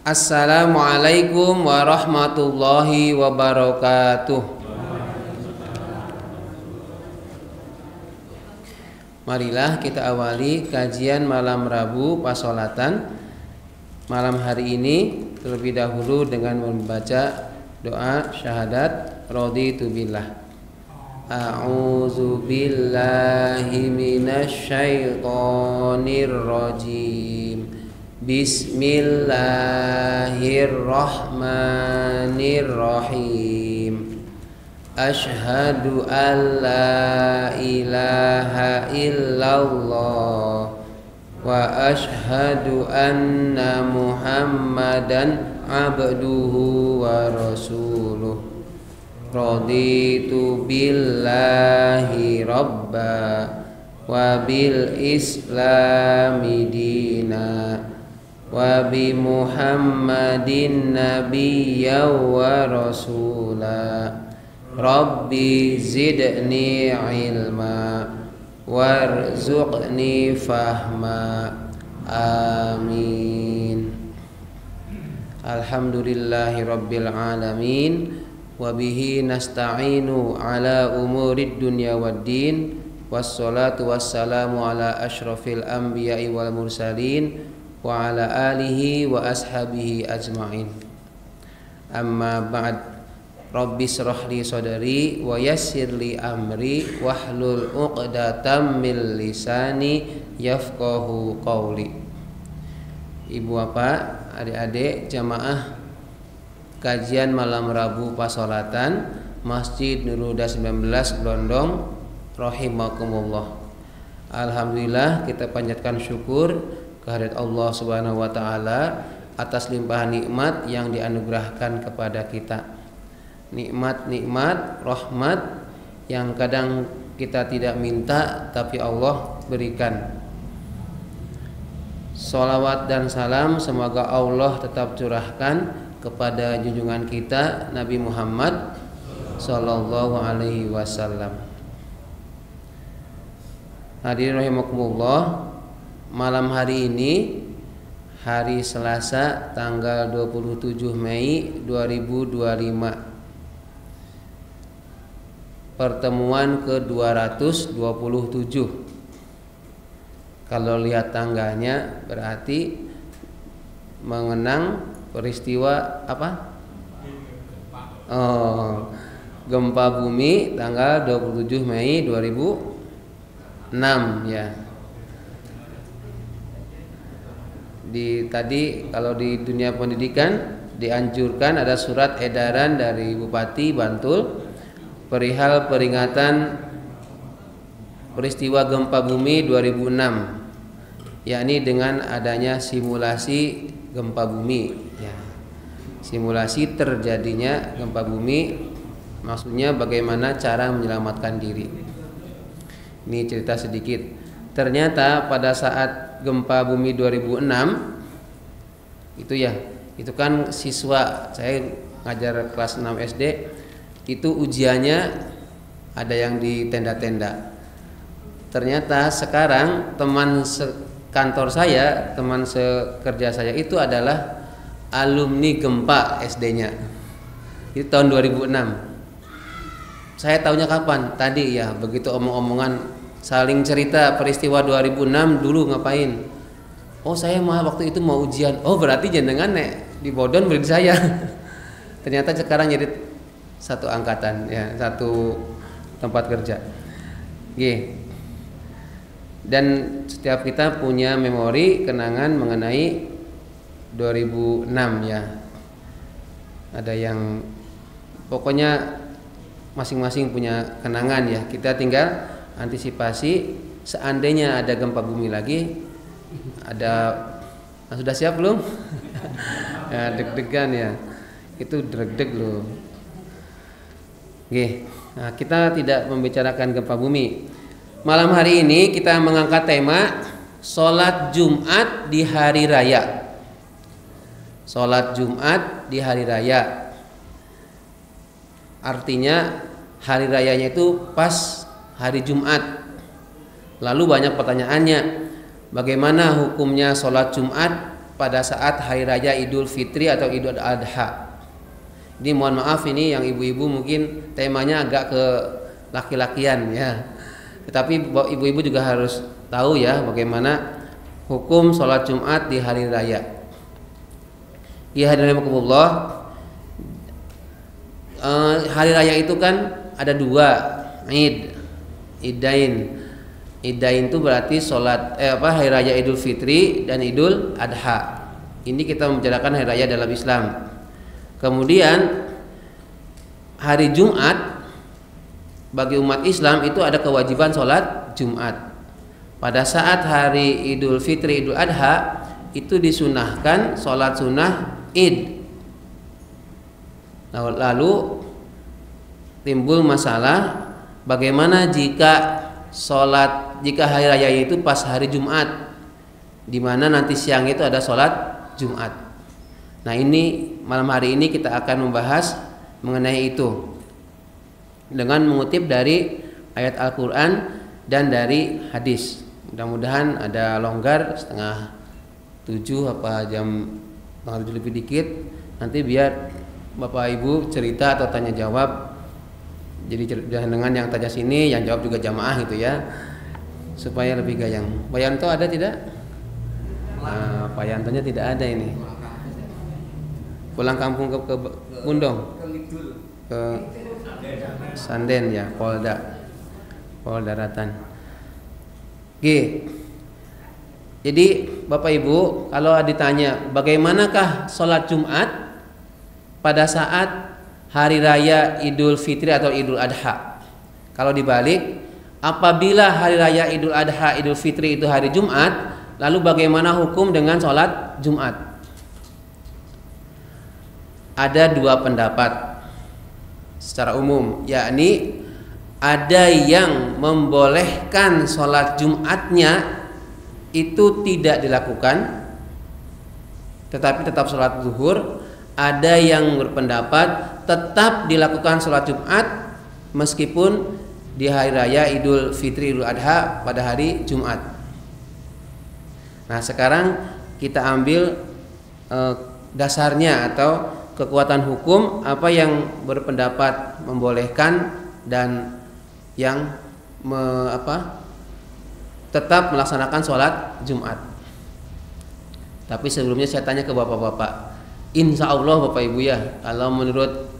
Assalamualaikum warahmatullahi wabarakatuh. Marilah kita awali kajian malam Rabu Pasolatan malam hari ini terlebih dahulu dengan membaca doa syahadat raditu billah. A'udzu billahi minasy syaithanir rajim. Bismillahirrahmanirrahim. Asyhadu an la ilaha illallah wa asyhadu anna Muhammadan abduhu wa rasuluh. Raditu billahi rabba wa bil islami dina wa bi Muhammadin nabiyya wa rasula. Rabbi zidni ilma warzuqni fahma. Amin. Alhamdulillahi rabbil alamin wa bihi nasta'inu ala umurid dunya waddin. Wassalatu wassalamu ala asyrafil anbiya'i wal mursalin wa ala alihi wa ashabihi ajma'in. Amma ba'd. Rabbi shrah li sadri wa yassir li amri wahlul 'uqdatam min lisani yafqahu qawli. Ibu bapak, adik-adik jamaah kajian malam Rabu Pasolatan Masjid Nurul Huda 19 Glondong rahimakumullah. Alhamdulillah kita panjatkan syukur kehadirat Allah Subhanahu wa taala atas limpahan nikmat yang dianugerahkan kepada kita. Nikmat-nikmat rahmat yang kadang kita tidak minta tapi Allah berikan. Sholawat dan salam semoga Allah tetap curahkan kepada junjungan kita Nabi Muhammad sallallahu alaihi wasallam. Hadirin rahimakumullah, malam hari ini hari Selasa tanggal 27 Mei 2025, pertemuan ke-227. Kalau lihat tanggalnya berarti mengenang peristiwa apa? Gempa bumi tanggal 27 Mei 2006 ya. Tadi kalau di dunia pendidikan dianjurkan ada surat edaran dari Bupati Bantul perihal peringatan peristiwa gempa bumi 2006, yakni dengan adanya simulasi gempa bumi ya. Simulasi terjadinya gempa bumi, maksudnya bagaimana cara menyelamatkan diri. Ini cerita sedikit. Ternyata pada saat gempa bumi 2006 itu kan siswa saya ngajar kelas 6 SD, itu ujiannya ada yang di tenda-tenda. Ternyata sekarang teman kantor saya, teman sekerja saya itu adalah alumni gempa SD-nya. Itu tahun 2006. Saya tahunya kapan? Tadi ya, begitu omong-omongan saling cerita peristiwa 2006 dulu ngapain. Oh saya waktu itu mau ujian. Oh berarti jenengan di Bodon murid saya. Ternyata sekarang jadi satu angkatan ya, satu tempat kerja. Dan setiap kita punya memori kenangan mengenai 2006 ya. Ada yang pokoknya masing-masing punya kenangan ya. Kita tinggal antisipasi seandainya ada gempa bumi lagi. Sudah siap belum? Ya, deg-degan ya. Itu deg-deg loh. Nah, kita tidak membicarakan gempa bumi. Malam hari ini kita mengangkat tema sholat Jumat di hari raya. Sholat Jumat di hari raya. Artinya hari rayanya itu pas hari Jumat. Lalu banyak pertanyaannya, bagaimana hukumnya sholat Jumat pada saat hari raya Idul Fitri atau Idul Adha. Ini mohon maaf, ini yang ibu-ibu mungkin temanya agak ke laki-lakian ya. Tetapi ibu-ibu juga harus tahu ya bagaimana hukum sholat Jumat di hari raya. Ya hadirin rahimakumullah, hari raya itu kan ada dua, Idain. Idain itu berarti hari raya Idul Fitri dan Idul Adha. Ini kita membicarakan hari raya dalam Islam. Kemudian hari Jumat bagi umat Islam itu ada kewajiban sholat Jumat. Pada saat hari Idul Fitri, Idul Adha itu disunahkan sholat sunnah Id. Lalu timbul masalah bagaimana jika hari raya itu pas hari Jumat, di mana nanti siang itu ada sholat Jumat. Nah, ini malam hari ini kita akan membahas mengenai itu dengan mengutip dari ayat Al-Quran dan dari hadis. Mudah-mudahan ada longgar setengah 7 apa jam 7 lebih dikit, nanti biar Bapak Ibu cerita atau tanya jawab. Jadi dengan yang tanya sini, yang jawab juga jamaah gitu ya, supaya lebih gayang. Pak Yanto ada tidak? Nah, Pak Yantonya tidak ada ini. Pulang kampung ke Bundong, ke Sanden ya, Polda Daratan. Jadi Bapak Ibu, kalau ditanya bagaimanakah sholat Jumat pada saat hari raya Idul Fitri atau Idul Adha, kalau dibalik, apabila hari raya Idul Adha, Idul Fitri itu hari Jumat, lalu bagaimana hukum dengan sholat Jumat? Ada dua pendapat secara umum, yakni ada yang membolehkan sholat Jumatnya itu tidak dilakukan, tetapi tetap sholat zuhur. Ada yang berpendapat tetap dilakukan sholat Jumat meskipun di hari raya Idul Fitri, Idul Adha pada hari Jumat. Nah, sekarang kita ambil dasarnya atau kekuatan hukum apa yang berpendapat membolehkan dan yang tetap melaksanakan sholat Jumat. Tapi sebelumnya saya tanya ke bapak-bapak, insya Allah Bapak Ibu ya, kalau menurut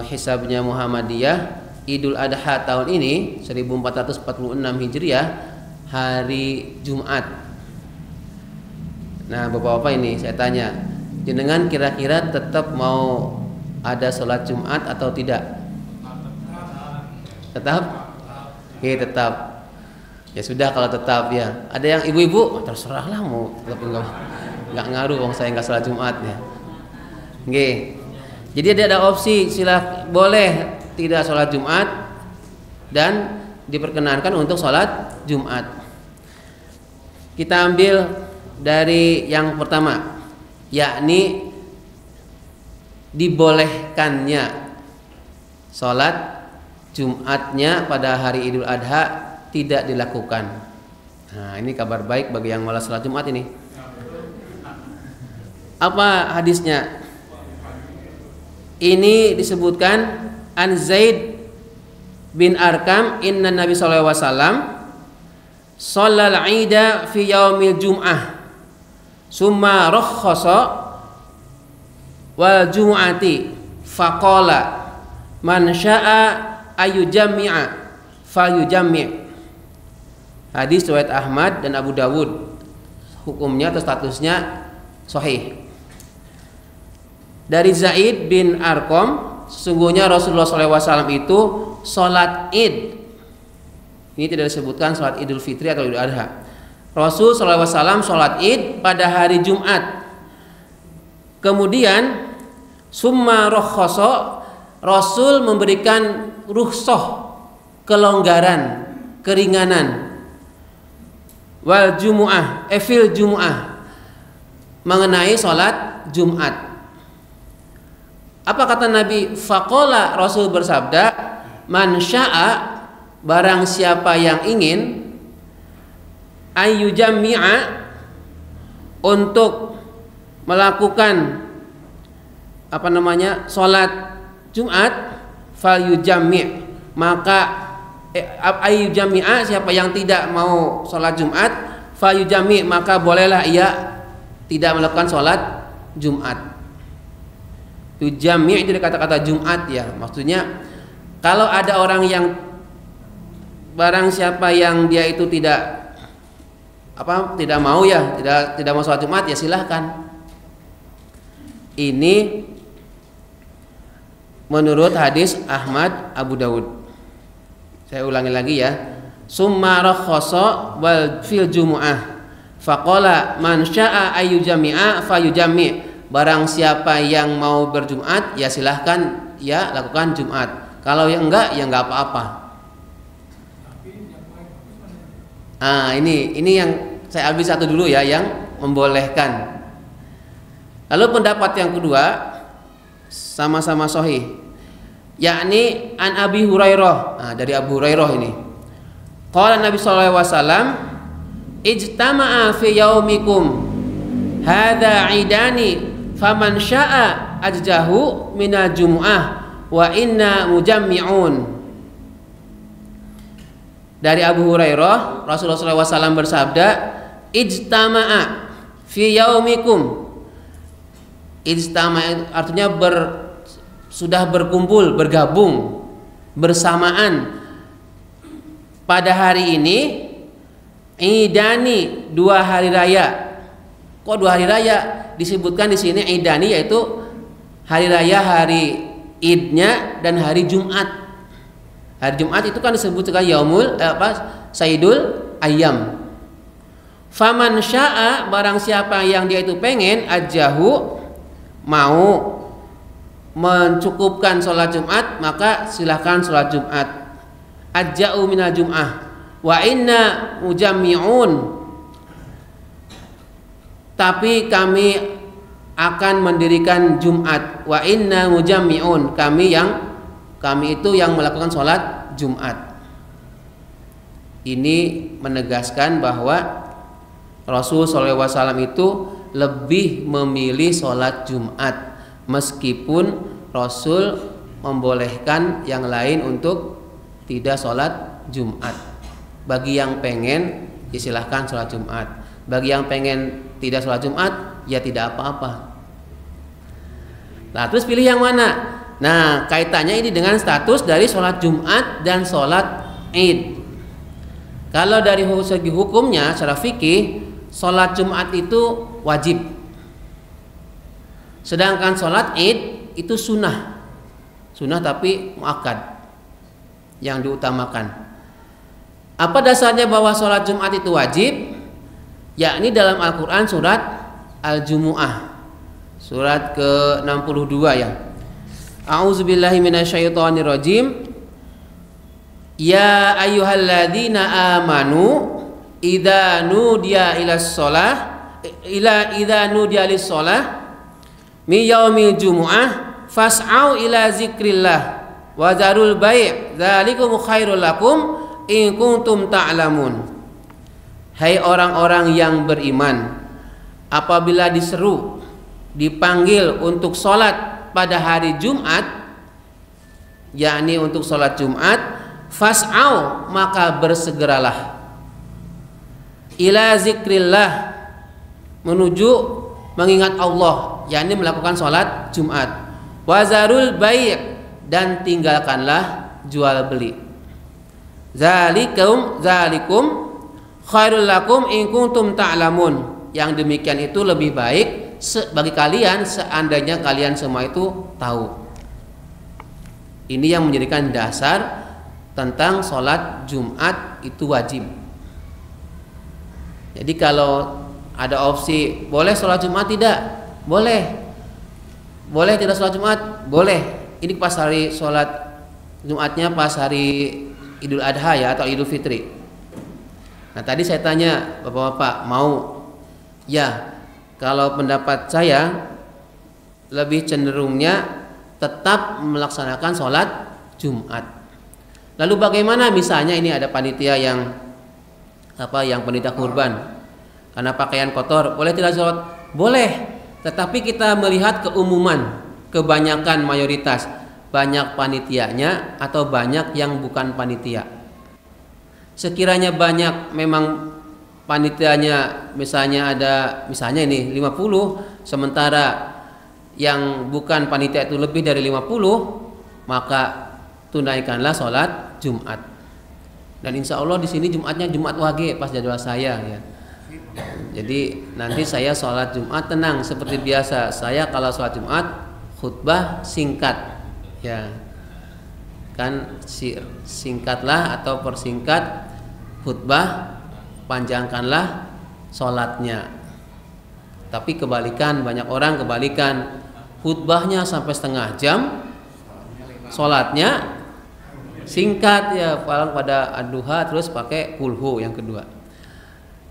hisabnya Muhammadiyah, Idul Adha tahun ini 1446 Hijriah hari Jumat. Nah, Bapak-bapak ini saya tanya, jenengan kira-kira tetap mau ada sholat Jumat atau tidak? Tetap? Oke, tetap. Ya sudah kalau tetap ya. Ada yang ibu-ibu terserahlah mau tetap enggak ngaruh, wong saya enggak sholat Jumat ya. Oke. Jadi ada opsi boleh tidak sholat Jumat dan diperkenankan untuk sholat Jumat. Kita ambil dari yang pertama, yakni dibolehkannya sholat Jumatnya pada hari Idul Adha tidak dilakukan. Nah, ini kabar baik bagi yang malas sholat Jumat ini. Apa hadisnya? Ini disebutkan an Zaid bin Arkam, inna Nabi sallallahu alaihi wasallam shallal 'ida fi yaumil jum'ah summa rakhasa wal jum'ati faqala man syaa ayujammi'a falyujammi'. Hadis riwayat Ahmad dan Abu Dawud, hukumnya atau statusnya sahih. Dari Zaid bin Arqam, sesungguhnya Rasulullah SAW itu sholat Id. Ini tidak disebutkan sholat Idul Fitri atau Idul Adha. Rasul SAW sholat Id pada hari Jumat. Kemudian summa rokhso, Rasul memberikan rukhsah, kelonggaran, keringanan. Wal jumu'ah, fil jumu'ah, mengenai sholat Jumat. Apa kata Nabi? Faqala, Rasul bersabda, man syaa, barang siapa yang ingin, ayyujammi'a, untuk melakukan sholat Jumat, fal yujami', maka ayyujami'a, siapa yang tidak mau sholat Jumat, fal yujami', maka bolehlah ia tidak melakukan sholat Jumat. Yujami' itu kata-kata Jumat ya, maksudnya kalau ada orang yang barang siapa yang dia itu tidak mau ya, tidak mau sholat Jumat, ya silahkan. Ini menurut hadis Ahmad, Abu Dawud. Saya ulangi lagi ya. Summa rakhasa wal fil jumu'ah faqala man syaa ayyujami'a fayujami'. Barang siapa yang mau berjumat, ya silahkan ya lakukan Jumat. Kalau yang enggak, ya enggak apa-apa. Ini yang saya ambil satu dulu ya, yang membolehkan. Lalu pendapat yang kedua sama-sama sahih, yakni an Abi Hurairah. Dari Abu Hurairah ini. Qala Nabi sallallahu alaihi wasallam, ijtama'a fi yaumikum hadza 'idani faman syaa ajjahu minal jumu'ah wa inna mujammi'un. Dari Abu Hurairah, Rasulullah SAW bersabda, ijtama'a fi yaumikum. Ijtama'a artinya sudah berkumpul, bergabung, bersamaan pada hari ini. Idani, 2 hari raya. Kok 2 hari raya? Disebutkan di sini idani, yaitu hari raya, hari idnya dan hari Jumat. Hari Jumat itu kan disebutkan yaumul sayyidul ayyam. Faman syaa, barang siapa yang dia itu pengen, ajahu, mau mencukupkan sholat Jumat, maka silahkan sholat Jumat. Ajja'u minal jum'ah wa inna mujammi'un, tapi kami akan mendirikan Jumat. Wa inna mujammi'un, kami itu yang melakukan sholat Jumat. Ini menegaskan bahwa Rasul SAW itu lebih memilih sholat Jumat, meskipun Rasul membolehkan yang lain untuk tidak sholat Jumat. Bagi yang pengen, ya silahkan sholat Jumat. Bagi yang pengen tidak sholat Jumat, ya tidak apa-apa. Nah, terus pilih yang mana? Nah, kaitannya ini dengan status dari sholat Jumat dan sholat Id. Kalau dari segi hukumnya, secara fikih, sholat Jumat itu wajib, sedangkan sholat Id itu sunnah tapi muakkad, yang diutamakan. Apa dasarnya bahwa sholat Jumat itu wajib? Yakni dalam Al-Quran surat Al-Jumu'ah, surat ke-62 ya. A'udzubillahi minasyaitonirrajim. Ya ayyuhalladzina amanu idza nudiya lis-shalah mi yaumil jumu'ah fas'au ila zikrillah wa zarul bai' dzalikum khairul lakum in kuntum ta'lamun. Hai orang-orang yang beriman, apabila diseru, dipanggil untuk sholat pada hari Jumat, yakni untuk sholat Jumat, fas'au, maka bersegeralah, ila zikrillah, menuju mengingat Allah, yakni melakukan sholat Jumat, wazarul bai', dan tinggalkanlah jual beli. Zalikum khairul lakum in kuntum ta'lamun. Yang demikian itu lebih baik bagi kalian seandainya kalian semua itu tahu. Ini yang menjadikan dasar tentang sholat Jumat itu wajib. Jadi kalau ada opsi boleh sholat Jumat tidak? Boleh. Boleh tidak sholat Jumat? Boleh. Ini pas hari sholat Jumatnya pas hari Idul Adha ya, atau Idul Fitri. Nah, tadi saya tanya Bapak-bapak mau? Ya, kalau pendapat saya lebih cenderungnya tetap melaksanakan sholat Jumat. Lalu bagaimana misalnya ini ada panitia yang panitia kurban, karena pakaian kotor, boleh tidak sholat? Boleh, Tetapi kita melihat keumuman, kebanyakan mayoritas, banyak panitianya atau banyak yang bukan panitia. Sekiranya banyak memang panitianya, misalnya ini 50, sementara yang bukan panitia itu lebih dari 50, maka tunaikanlah sholat Jumat. Dan insya Allah di sini Jumatnya Jumat Wage pas jadwal saya ya. Jadi nanti saya sholat Jumat tenang seperti biasa. Saya kalau sholat Jumat khutbah singkat ya, kan singkatlah atau persingkat khutbah, panjangkanlah sholatnya. Tapi kebalikan, banyak orang kebalikan, khutbahnya sampai setengah jam, sholatnya singkat ya, pada ad-duha terus pakai kulhu yang kedua.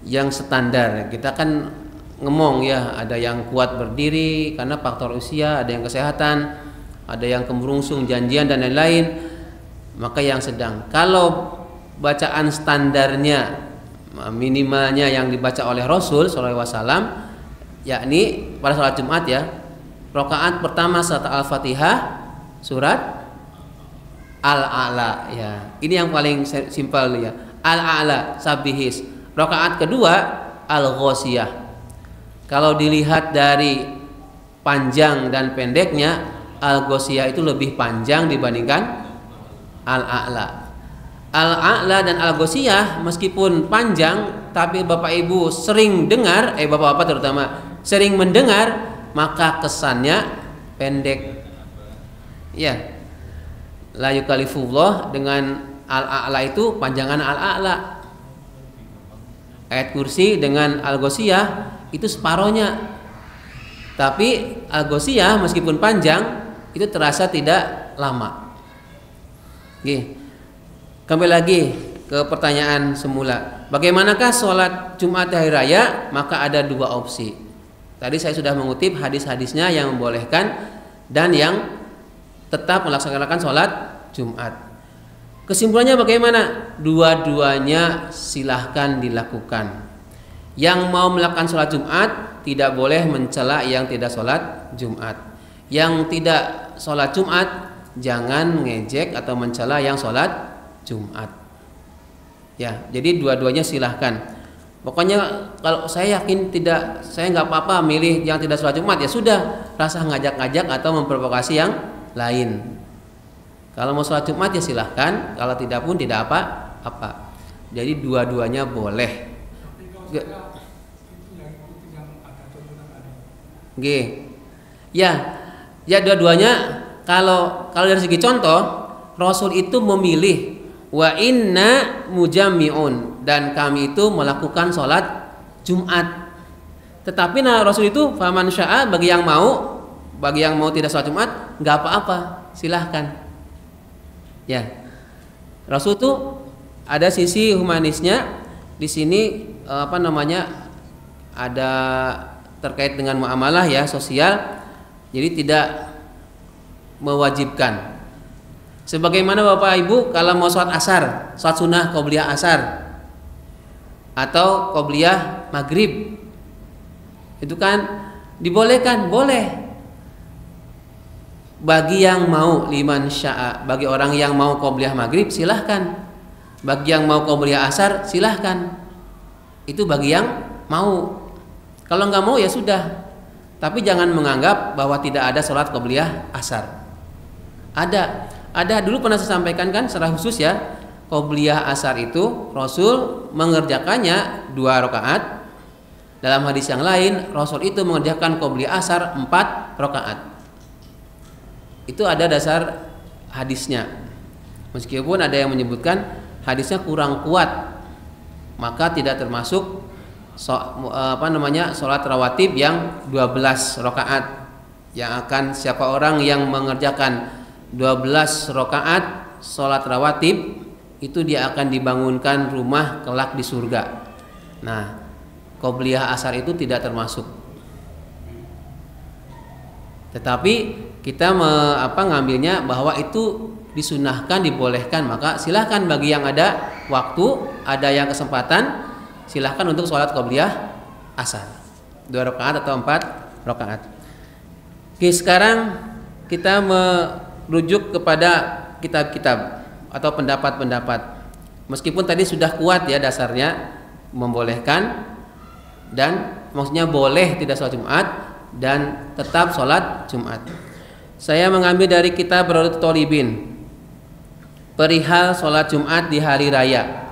Yang standar kita kan ngomong ya, ada yang kuat berdiri karena faktor usia, ada yang kesehatan, ada yang kemerungsung janjian dan lain-lain. Maka yang sedang, kalau bacaan standarnya minimalnya yang dibaca oleh Rasul SAW, yakni pada sholat Jumat ya, rakaat pertama setelah Al-Fatihah surat Al-A'la ya. Ini yang paling simpel ya. Al-A'la sabihis. Rakaat kedua Al-Ghasyiyah. Kalau dilihat dari panjang dan pendeknya, Al-Ghasyiyah itu lebih panjang dibandingkan Al-A'la. Al-A'la dan Al-Ghasyiyah meskipun panjang, tapi Bapak Ibu sering dengar, Bapak-bapak terutama sering mendengar, maka kesannya pendek. Ya. La yukallifullah dengan Al-A'la itu panjangan Al-A'la. Ayat kursi dengan Al-Ghasyiyah itu separohnya. Tapi Al-Ghasyiyah meskipun panjang itu terasa tidak lama. Oke. Kembali lagi ke pertanyaan semula. Bagaimanakah sholat Jumat hari raya? Maka ada dua opsi. Tadi saya sudah mengutip hadis-hadisnya yang membolehkan dan yang tetap melaksanakan sholat Jumat. Kesimpulannya bagaimana? Dua-duanya silahkan dilakukan. Yang mau melakukan sholat Jumat tidak boleh mencela yang tidak sholat Jumat. Yang tidak sholat Jumat jangan ngejek atau mencela yang sholat Jumat. Ya, jadi dua-duanya silahkan. Pokoknya kalau saya yakin saya nggak apa-apa milih yang tidak sholat Jumat, ya sudah, rasa ngajak-ngajak atau memprovokasi yang lain. Kalau mau sholat Jumat ya silahkan, kalau tidak pun tidak apa-apa. Jadi dua-duanya boleh. Ya dua-duanya. Kalau dari segi contoh, Rasul itu memilih wa inna mujammi'un, dan kami itu melakukan sholat Jumat. Tetapi Rasul itu faman sya'a, bagi yang mau tidak sholat Jumat nggak apa-apa, silahkan. Ya, Rasul itu ada sisi humanisnya di sini, ada terkait dengan muamalah ya, sosial. Jadi tidak mewajibkan. Sebagaimana Bapak Ibu kalau mau sholat asar, sholat sunnah qobliyah asar atau qobliyah maghrib, itu kan dibolehkan, boleh. Bagi yang mau, liman sya'a, bagi orang yang mau qobliyah maghrib silahkan. Bagi yang mau qobliyah asar silahkan. Itu bagi yang mau. Kalau nggak mau ya sudah. Tapi jangan menganggap bahwa tidak ada sholat qobliyah asar. Ada dulu pernah saya sampaikan kan secara khusus ya, qobliyah asar itu Rasul mengerjakannya 2 rakaat. Dalam hadis yang lain Rasul itu mengerjakan qobliyah asar 4 rakaat. Itu ada dasar hadisnya. Meskipun ada yang menyebutkan hadisnya kurang kuat, maka tidak termasuk sholat rawatib yang 12 rakaat. Yang akan siapa orang yang mengerjakan 12 rakaat sholat rawatib, itu dia akan dibangunkan rumah kelak di surga. Nah, qobliyah asar itu tidak termasuk. Tetapi kita ngambilnya bahwa itu disunahkan, dibolehkan, maka silahkan bagi yang ada waktu, ada yang kesempatan, silahkan untuk sholat qobliyah asar 2 rakaat atau 4 rakaat. Oke, sekarang kita merujuk kepada kitab-kitab atau pendapat-pendapat. Meskipun tadi sudah kuat ya dasarnya membolehkan dan maksudnya boleh tidak sholat Jumat dan tetap sholat Jumat. Saya mengambil dari kitab Raudatul Thalibin perihal sholat Jumat di hari raya.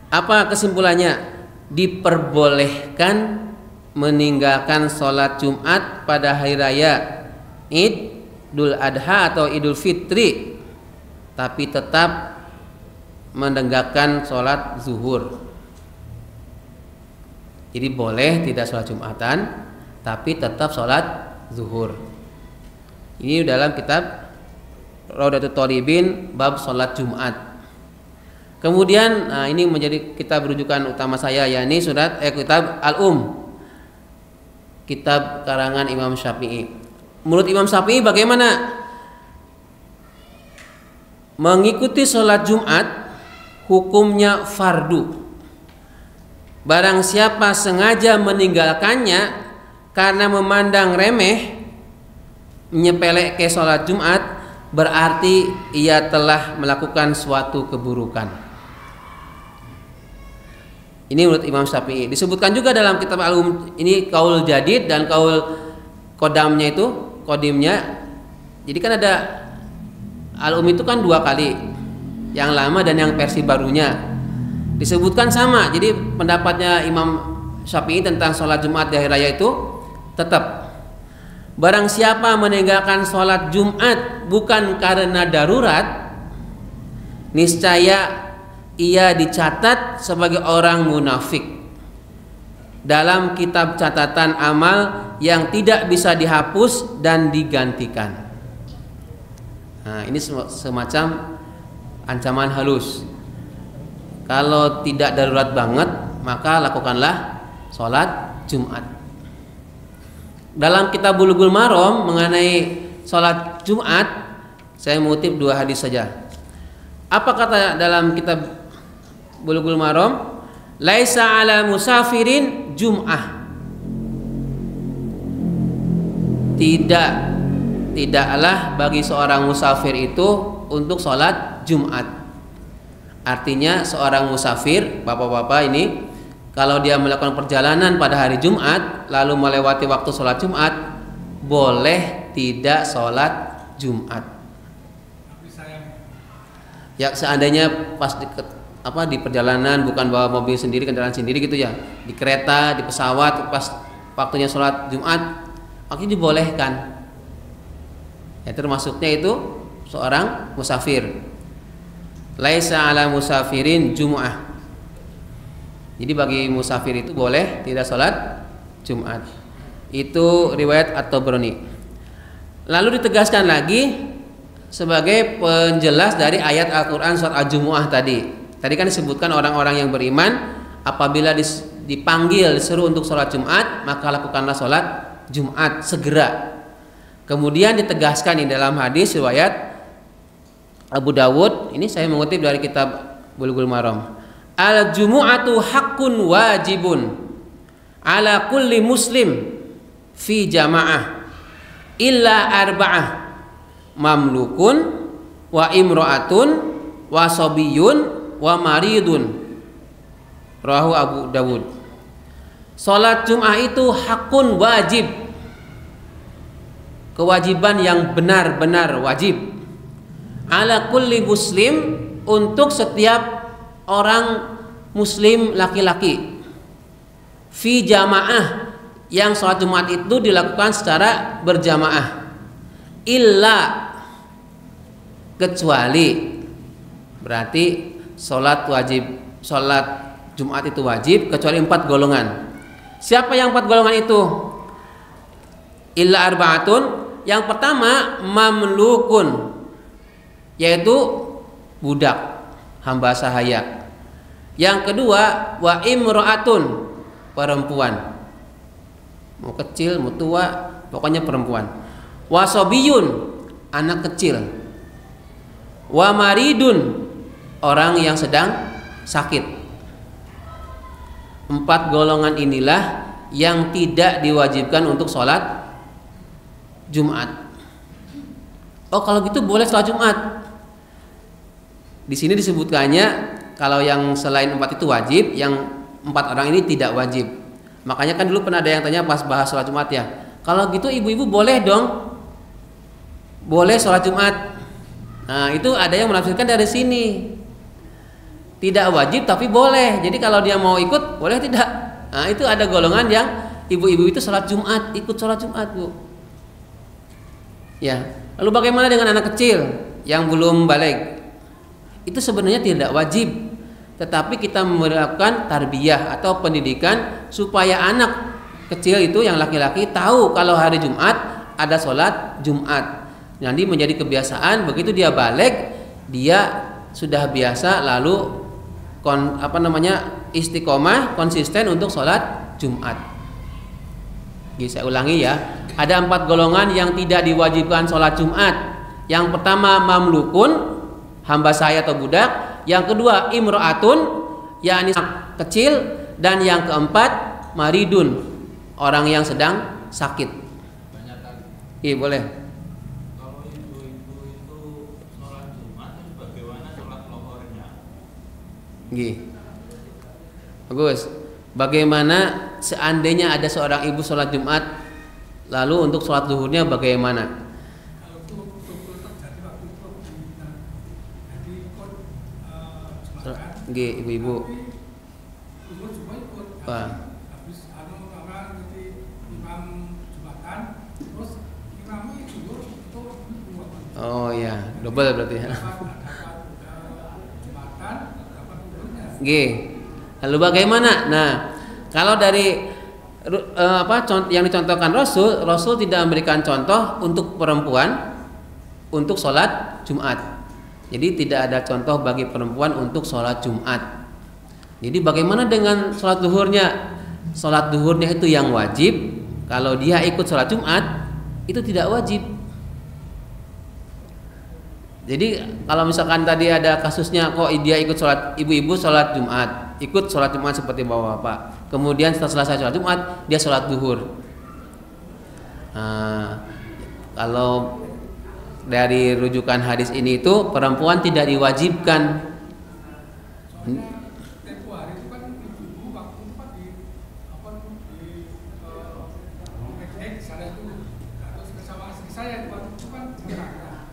Apa kesimpulannya? Diperbolehkan meninggalkan sholat Jumat pada hari raya Idul Adha atau Idul Fitri, tapi tetap menegakkan sholat zuhur. Jadi boleh tidak sholat Jumatan, tapi tetap sholat zuhur. Ini dalam kitab Raudatul Thalibin bab sholat Jumat. Kemudian ini menjadi kitab rujukan utama saya, yakni kitab Al-Um, kitab karangan Imam Syafi'i. Menurut Imam Syafi'i bagaimana mengikuti sholat Jumat? Hukumnya fardu. Barang siapa sengaja meninggalkannya karena memandang remeh, menyepelekan sholat Jumat, berarti ia telah melakukan suatu keburukan. Ini menurut Imam Syafi'i. Disebutkan juga dalam kitab Al-Um, ini kaul jadid dan kaul kodamnya itu, kodimnya. Jadi kan ada Al-Um itu kan 2 kali, yang lama dan yang versi barunya. Disebutkan sama. Jadi pendapatnya Imam Syafi'i tentang sholat Jumat di hari raya itu tetap, barang siapa meninggalkan sholat Jumat bukan karena darurat, niscaya ia dicatat sebagai orang munafik dalam kitab catatan amal yang tidak bisa dihapus dan digantikan. Nah, ini semacam ancaman halus. Kalau tidak darurat banget, maka lakukanlah sholat Jumat. Dalam kitab Bulughul Maram mengenai sholat Jumat, saya mengutip 2 hadis saja. Apa kata dalam kitab Bulughul Maram? Laisa ala musafirin jum'ah. Tidaklah bagi seorang musafir itu untuk sholat Jumat. Artinya seorang musafir, bapak-bapak ini, kalau dia melakukan perjalanan pada hari Jumat lalu melewati waktu sholat Jumat, boleh tidak sholat Jumat. Ya seandainya pas di perjalanan, bukan bawa mobil sendiri, kendaraan sendiri gitu ya, di kereta, di pesawat, pas waktunya sholat Jumat, akhirnya dibolehkan. Ya termasuknya itu seorang musafir. Laisa ala musafirin jum'ah. Jadi bagi musafir itu boleh tidak sholat Jumat. Itu riwayat At-Tabrani. Lalu ditegaskan lagi sebagai penjelas dari ayat Al-Quran surat Al-Jumu'ah tadi. Tadi kan disebutkan orang-orang yang beriman apabila dipanggil, disuruh untuk sholat Jumat, maka lakukanlah sholat Jumat segera. Kemudian ditegaskan di dalam hadis riwayat Abu Dawud, ini saya mengutip dari kitab Bulughul Maram. Al-jumu'atu haqqun wajibun ala kulli muslim fi jama'ah illa arba'ah mamlukun wa imra'atun wa sabiyun wa maridun. Rawahu Abu Dawud. Salat Jum'ah itu hakun wajib, kewajiban yang benar-benar wajib, ala kulli muslim, untuk setiap orang muslim laki-laki, fi jamaah, yang sholat Jumat itu dilakukan secara berjamaah, illa, kecuali, berarti sholat Jumat itu wajib kecuali 4 golongan. Siapa yang 4 golongan itu? Illa arba'atun. Yang pertama mamlukun, yaitu budak, hamba sahaya. Yang kedua wa imra'atun, perempuan, mau kecil mau tua, pokoknya perempuan. Wa sobiyun, anak kecil. Wa maridun, orang yang sedang sakit. 4 golongan inilah yang tidak diwajibkan untuk sholat Jumat. Oh kalau gitu boleh sholat Jumat. Di sini disebutkannya kalau yang selain 4 itu wajib, yang 4 orang ini tidak wajib. Makanya kan dulu pernah ada yang tanya pas bahas sholat Jumat ya. Kalau gitu ibu-ibu boleh dong, boleh sholat Jumat. Nah itu ada yang menafsirkan dari sini. Tidak wajib tapi boleh. Jadi kalau dia mau ikut boleh tidak. Nah itu ada golongan yang ibu-ibu itu sholat Jumat, ikut sholat Jumat bu. Ya. Lalu bagaimana dengan anak kecil yang belum balik? Itu sebenarnya tidak wajib, tetapi kita melakukan tarbiyah atau pendidikan supaya anak kecil itu yang laki-laki tahu kalau hari Jumat ada sholat Jumat. Nanti menjadi kebiasaan, begitu dia balik dia sudah biasa lalu istiqomah konsisten untuk sholat Jumat. Jadi saya ulangi ya, ada 4 golongan yang tidak diwajibkan sholat Jumat. Yang pertama mamlukun, hamba sahaya atau budak. Yang kedua imro'atun, yakni kecil. Dan yang keempat maridun, orang yang sedang sakit. Iya boleh. Kalau ibu-ibu itu sholat Jumat, bagaimana sholat lohornya? Gih. Bagus. Bagaimana seandainya ada seorang ibu sholat Jumat, lalu untuk sholat zuhurnya bagaimana? G ibu-ibu. Wah. Oh ya, double berarti ya. G. Lalu bagaimana? Nah, kalau dari yang dicontohkan Rasul tidak memberikan contoh untuk perempuan untuk sholat Jumat. Jadi tidak ada contoh bagi perempuan untuk sholat Jumat. Jadi bagaimana dengan sholat zuhurnya? Sholat zuhurnya itu yang wajib. Kalau dia ikut sholat Jumat itu tidak wajib. Jadi kalau misalkan tadi ada kasusnya kok dia ikut sholat, ibu-ibu sholat Jumat, ikut sholat Jumat seperti bapak-bapak. Kemudian setelah selesai sholat Jumat dia sholat zuhur. Kalau dari rujukan hadis ini itu perempuan tidak diwajibkan.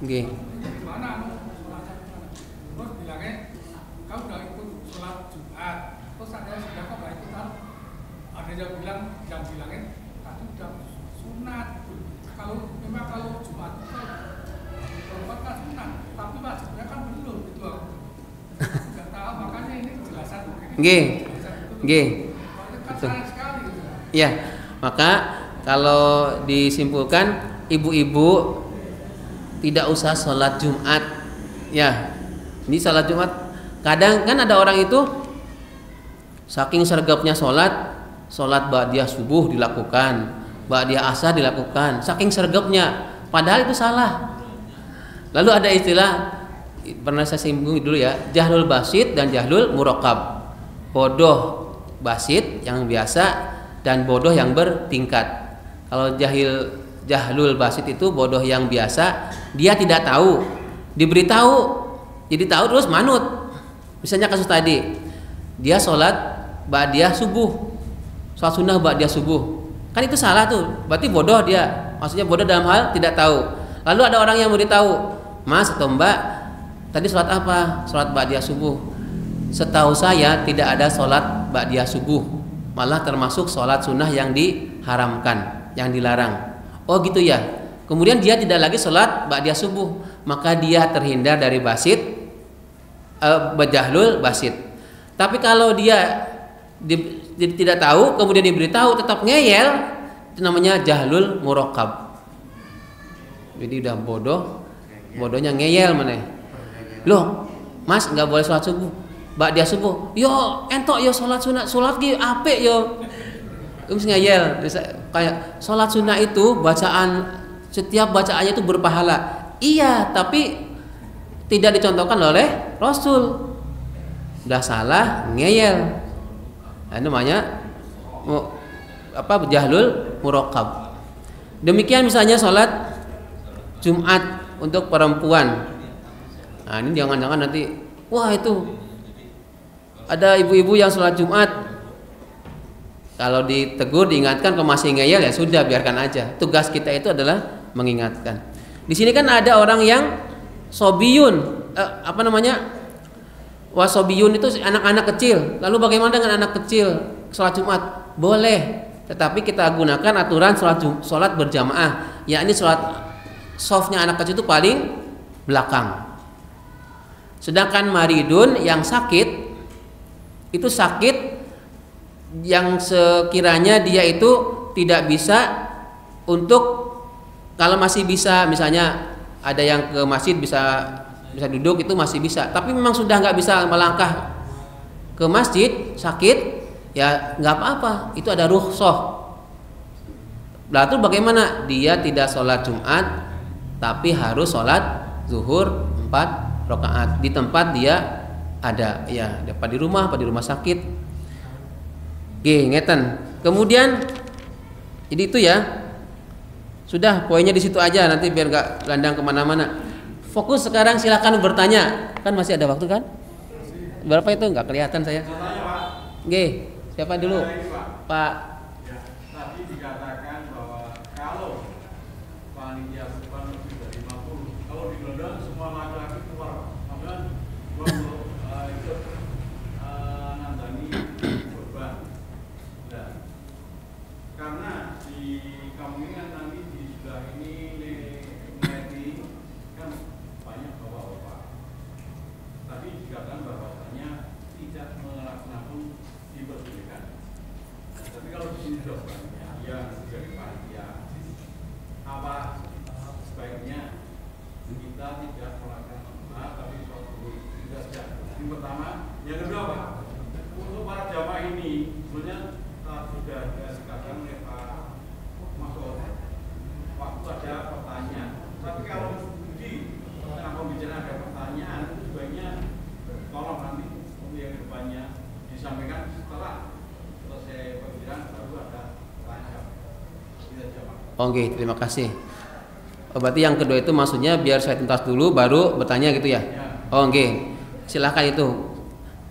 Okay. Terus bilangnya kau udah ikut sholat Jumat, terus ada yang sudah kok gak ikutan, ada yang bilangnya tadi udah sunat. Kalau Jumat perempuan kan sunat, tapi wajibnya kan belum gitu aku nggak tahu, makanya ini penjelasan kan sayang sekali gitu. Ya, maka kalau disimpulkan ibu-ibu tidak usah sholat Jumat. Ya, ini sholat Jumat. Kadang kan ada orang itu saking sergapnya sholat ba'diyah subuh dilakukan, ba'diyah asar dilakukan, saking sergapnya. Padahal itu salah. Lalu ada istilah pernah saya singgung dulu ya, jahlul basit dan jahlul murakkab. Bodoh basit yang biasa dan bodoh yang bertingkat. Kalau jahlul basit itu bodoh yang biasa, dia tidak tahu, diberitahu, jadi tahu terus manut. Misalnya kasus tadi, dia sholat ba'diyah subuh, sholat sunnah ba'diyah subuh, kan itu salah tuh, berarti bodoh dia. Maksudnya bodoh dalam hal tidak tahu. Lalu ada orang yang beritahu, Mas atau Mbak, tadi sholat apa? Sholat ba'diyah subuh. Setahu saya tidak ada sholat ba'diyah subuh, malah termasuk sholat sunnah yang diharamkan, yang dilarang. Oh gitu ya. Kemudian dia tidak lagi sholat ba'diyah subuh, maka dia terhindar dari basit, jahlul basit. Tapi kalau dia tidak tahu kemudian diberitahu tetap ngeyel, itu namanya jahlul murakkab. Jadi udah bodohnya ngeyel mana? Loh, Mas nggak boleh sholat subuh, ba'diyah subuh. Yo entok yo sholat sunat, sholat ki apik yo. Terus ngeyel, kayak sholat sunnah itu setiap bacaannya itu berpahala. Iya, tapi tidak dicontohkan oleh Rasul. Udah salah, ngeyel. Nah, namanya jahlul murokab. Demikian misalnya sholat Jumat untuk perempuan. Nah ini jangan-jangan nanti, wah itu ada ibu-ibu yang sholat Jumat. Kalau ditegur, diingatkan, kalau masih ngeyel ya sudah, biarkan aja. Tugas kita itu adalah mengingatkan. Di sini kan ada orang yang sobiyun, wasobiyun itu anak-anak kecil. Lalu bagaimana dengan anak kecil sholat Jumat? Boleh, tetapi kita gunakan aturan sholat berjamaah, yakni sholat softnya anak kecil itu paling belakang. Sedangkan maridun yang sakit, itu sakit yang sekiranya dia itu tidak bisa untuk, kalau masih bisa, misalnya ada yang ke masjid bisa duduk, itu masih bisa. Tapi memang sudah nggak bisa melangkah ke masjid, sakit, ya nggak apa-apa, itu ada rukhsah. Lalu bagaimana? Dia tidak sholat Jumat, tapi harus sholat zuhur 4 rakaat di tempat dia ada, ya, apa di rumah sakit. Ngeten. Kemudian jadi itu ya, sudah poinnya di situ aja, nanti biar nggak landang kemana-mana. Fokus sekarang, silakan bertanya, kan masih ada waktu kan? Berapa itu? Nggak kelihatan saya. Oke, siapa dulu? Pak. Ya, tadi dikatakan bahwa kalau panitia kurban lebih dari 50, kalau di London semua laki-laki keluar, kemudian ikut nandani kurban. Nah, karena di kampung ini kan nanti di sebelah ini Neti kan banyak bapak-bapak. Tapi dikatakan bahwasanya tidak melaksanakan diperbolehkan. Tapi kalau di sini sudah banyak yang dari panitia, apa sebaiknya kita tidak melaksanakan, tapi sudah sejak. Yang pertama, yang kedua Pak, untuk para jamaah ini sebenarnya sudah dikatakan oleh Pak Masud, waktu ada pertanyaan. Tapi kalau di tengah pembicaraan ada pertanyaan, sebaiknya tolong nanti untuk yang depannya disampaikan setelah selesai pembicaraan, baru ada pertanyaan. Tidak jawab. Oke, terima kasih. Berarti yang kedua itu maksudnya biar saya tuntas dulu baru bertanya gitu ya? Oke, silahkan itu.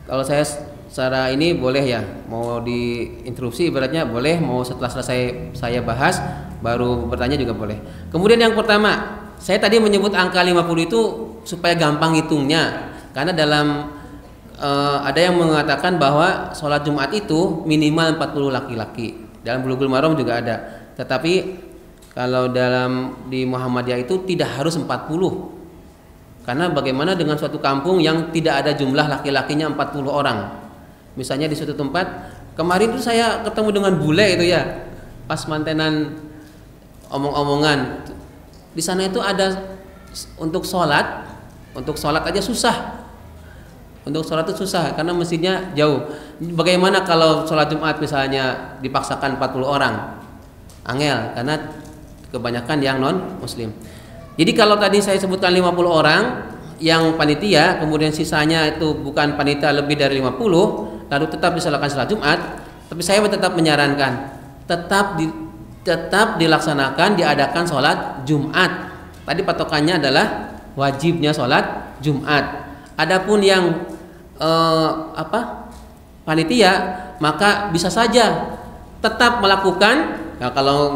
Kalau saya secara ini boleh ya, mau diinterupsi ibaratnya boleh, mau setelah selesai saya bahas baru bertanya juga boleh. Kemudian yang pertama, saya tadi menyebut angka 50 itu supaya gampang hitungnya, karena dalam ada yang mengatakan bahwa sholat Jumat itu minimal 40 laki-laki. Dalam Bulughul Maram juga ada. Tetapi kalau di Muhammadiyah itu tidak harus 40. Karena bagaimana dengan suatu kampung yang tidak ada jumlah laki-lakinya 40 orang. Misalnya di suatu tempat, kemarin tuh saya ketemu dengan bule itu ya, pas mantenan omong-omongan. Di sana itu ada untuk sholat aja susah. Untuk sholat itu susah karena masjidnya jauh. Bagaimana kalau sholat Jumat misalnya dipaksakan 40 orang? Angel, karena kebanyakan yang non muslim. Jadi kalau tadi saya sebutkan 50 orang yang panitia, kemudian sisanya itu bukan panitia lebih dari 50, lalu tetap dilaksanakan sholat Jumat, tapi saya tetap menyarankan tetap dilaksanakan, diadakan sholat Jumat. Tadi patokannya adalah wajibnya sholat Jumat. Adapun yang panitia, maka bisa saja tetap melakukan. Nah, kalau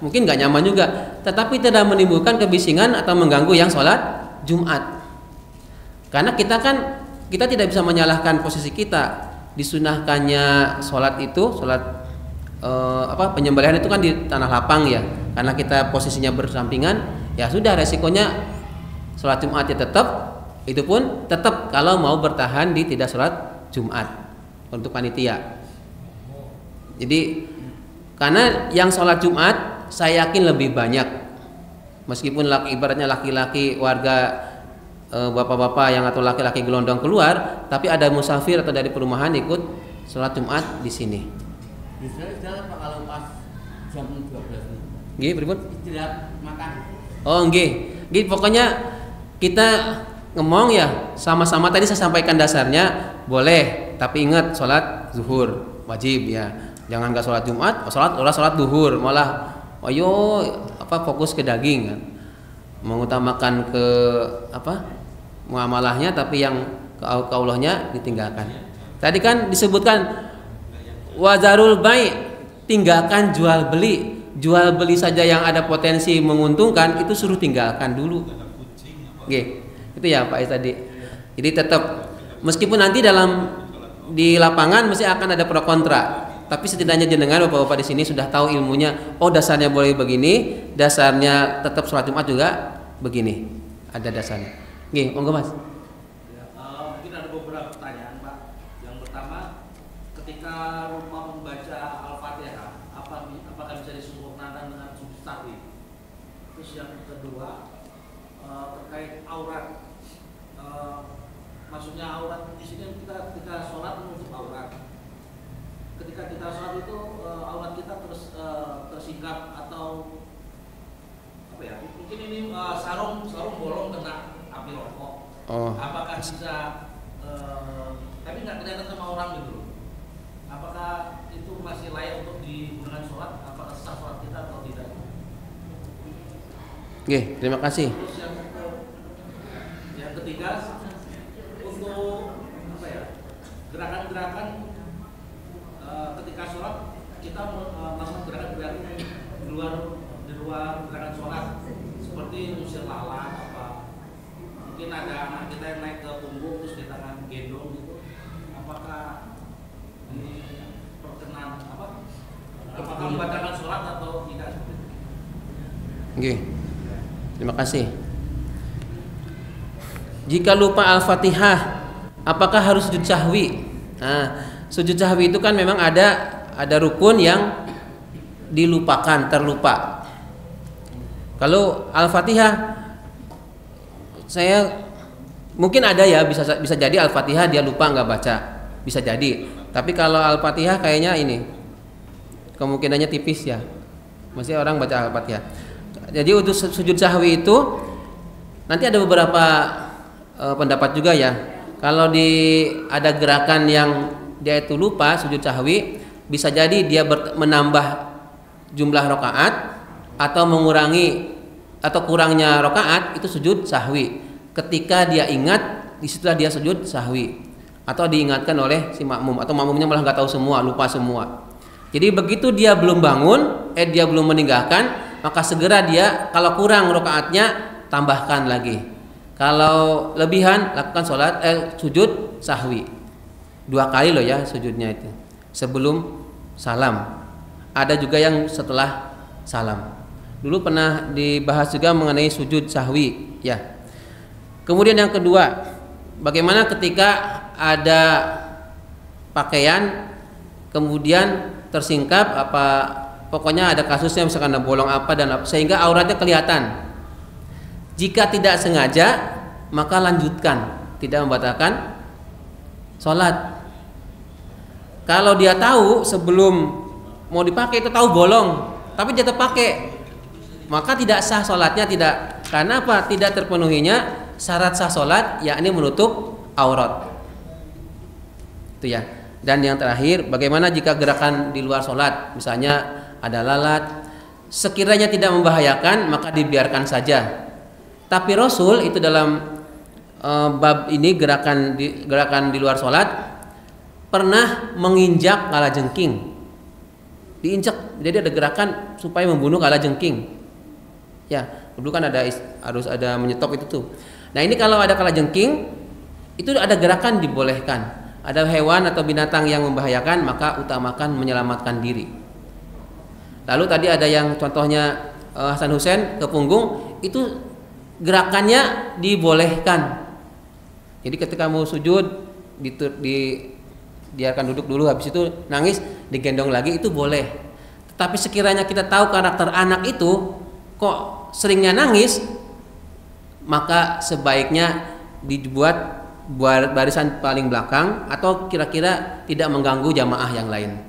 mungkin nggak nyaman juga, tetapi tidak menimbulkan kebisingan atau mengganggu yang sholat Jumat. Karena kita tidak bisa menyalahkan posisi kita. Disunahkannya sholat itu, penyembelihan itu kan di tanah lapang ya. Karena kita posisinya bersampingan, ya sudah resikonya sholat Jumat ya tetap. Itu pun tetap kalau mau bertahan di tidak sholat Jumat untuk panitia. Jadi karena yang sholat Jumat saya yakin lebih banyak, meskipun ibaratnya laki-laki warga bapak-bapak yang atau laki-laki gelondong keluar, tapi ada musafir atau dari perumahan ikut sholat Jumat di sini. Istirahat Pak kalau pas jam 12. Nggih, pripun? Istirahat makan. Oh, nggih. Nggih, pokoknya kita ngomong ya sama-sama tadi saya sampaikan dasarnya boleh, tapi ingat sholat zuhur wajib ya. Jangan nggak sholat Jumat, sholat duhur, malah ayo fokus ke daging kan. Mengutamakan ke muamalahnya, tapi yang ke Allahnya ditinggalkan. Tadi kan disebutkan wazarul bai', tinggalkan jual beli. Jual beli saja yang ada potensi menguntungkan itu suruh tinggalkan dulu. Oke, itu ya Pak Is tadi. Jadi tetap meskipun nanti di lapangan mesti akan ada pro kontra, tapi setidaknya jenengan Bapak-bapak di sini sudah tahu ilmunya. Oh, dasarnya boleh begini, dasarnya tetap sholat Jumat juga begini. Ada dasarnya. Oke, monggo Mas. Mungkin ada beberapa pertanyaan Pak. Yang pertama, ketika lupa membaca Al-Fatihah, apakah bisa disempurnakan dengan sujud sahwi? Terus yang kedua, terkait aurat, maksudnya aurat di sini kita ketika sholat menutup aurat. Ketika kita sholat itu aurat kita terus tersingkap atau apa ya? Mungkin ini sarung bolong kena api rokok. Oh. Apakah bisa? Tapi nggak kelihatan sama orang gitu. Apakah itu masih layak untuk digunakan sholat? Apakah sah sholat kita atau tidak? Oke, terima kasih. Terus yang ketiga, untuk apa ya, gerakan-gerakan ketika sholat kita melakukan gerakan-gerakan di luar gerakan sholat seperti usir lalat mungkin ada anak kita yang naik ke punggung terus di tangan gendong gitu, apakah ini perkenan apakah membatalkan sholat atau tidak? Oke, terima kasih. Jika lupa Al-Fatihah, apakah harus sujud sahwi? Nah, sujud sahwi itu kan memang ada rukun yang dilupakan, terlupa. Kalau Al-Fatihah, saya mungkin ada ya, bisa jadi Al-Fatihah dia lupa nggak baca, bisa jadi. Tapi kalau Al-Fatihah kayaknya ini kemungkinannya tipis ya, masih orang baca Al-Fatihah. Jadi untuk sujud sahwi itu nanti ada beberapa pendapat juga ya. Kalau ada gerakan yang dia itu lupa sujud sahwi, bisa jadi dia menambah jumlah rakaat atau mengurangi atau kurangnya rakaat itu sujud sahwi. Ketika dia ingat, disitulah dia sujud sahwi. Atau diingatkan oleh si makmum atau makmumnya malah nggak tahu semua, lupa semua. Jadi begitu dia belum bangun, dia belum meninggalkan, maka segera dia kalau kurang rakaatnya tambahkan lagi. Kalau lebihan lakukan sujud sahwi. 2 kali loh ya sujudnya itu. Sebelum salam. Ada juga yang setelah salam. Dulu pernah dibahas juga mengenai sujud sahwi ya. Kemudian yang kedua, bagaimana ketika ada pakaian kemudian tersingkap pokoknya ada kasusnya misalkan ada bolong sehingga auratnya kelihatan. Jika tidak sengaja maka lanjutkan, tidak membatalkan sholat. Kalau dia tahu sebelum mau dipakai itu tahu bolong, tapi dia terpakai, maka tidak sah sholatnya, tidak. Karena apa? Tidak terpenuhinya syarat sah sholat, yakni menutup aurat. Itu ya. Dan yang terakhir, bagaimana jika gerakan di luar sholat, misalnya ada lalat, sekiranya tidak membahayakan maka dibiarkan saja. Tapi Rasul itu dalam bab ini gerakan di luar sholat pernah menginjak kalajengking, diinjak, jadi ada gerakan supaya membunuh kalajengking. Ya, dulu kan harus ada menyetop itu tuh. Nah ini kalau ada kalajengking itu ada gerakan dibolehkan. Ada hewan atau binatang yang membahayakan maka utamakan menyelamatkan diri. Lalu tadi ada yang contohnya Hasan Hussein ke punggung itu gerakannya dibolehkan. Jadi ketika mau sujud biarkan duduk dulu, habis itu nangis digendong lagi itu boleh. Tetapi sekiranya kita tahu karakter anak itu kok seringnya nangis, maka sebaiknya dibuat barisan paling belakang atau kira-kira tidak mengganggu jamaah yang lain.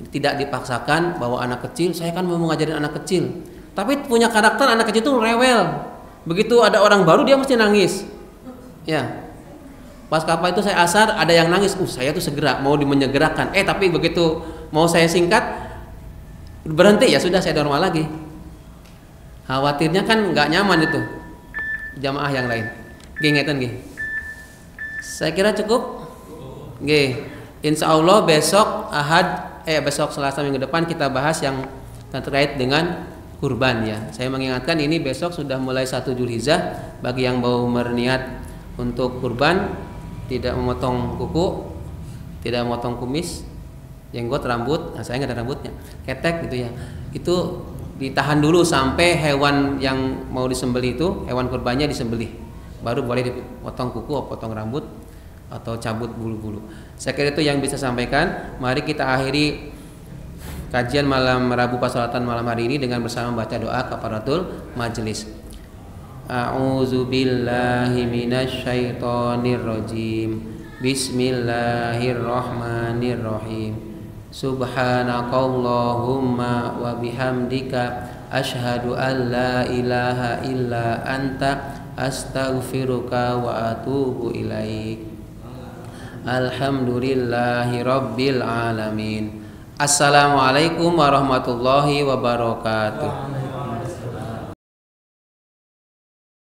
Tidak dipaksakan bahwa anak kecil, saya kan mau ngajarin anak kecil, tapi punya karakter anak kecil itu rewel. Begitu ada orang baru dia mesti nangis. Ya. Pas kapan itu saya asar ada yang nangis, saya tuh segera mau menyegerakan. Tapi begitu mau saya singkat berhenti, ya sudah saya normal lagi. Khawatirnya kan nggak nyaman itu jamaah yang lain. Ngeten nggih. Saya kira cukup. Nggih. Insya Allah besok besok Selasa minggu depan kita bahas yang terkait dengan kurban ya. Saya mengingatkan ini besok sudah mulai 1 Zulhijjah. Bagi yang mau berniat untuk kurban, tidak memotong kuku, tidak memotong kumis, jenggot, rambut. Nah, saya nggak ada rambutnya, ketek gitu ya. Itu ditahan dulu sampai hewan yang mau disembelih itu, hewan kurbannya disembelih, baru boleh dipotong kuku, potong rambut, atau cabut bulu-bulu. Saya kira itu yang bisa sampaikan. Mari kita akhiri kajian malam Rabu Pasolatan malam hari ini dengan bersama baca doa kafaratul majelis. A'udzu billahi minasyaitonir rajim. Bismillahirrahmanirrahim. Subhanakallahumma wa bihamdika asyhadu an la ilaha illa anta astaghfiruka wa atubu ilaik. Alhamdulillahi rabbil alamin. Assalamualaikum warahmatullahi wabarakatuh.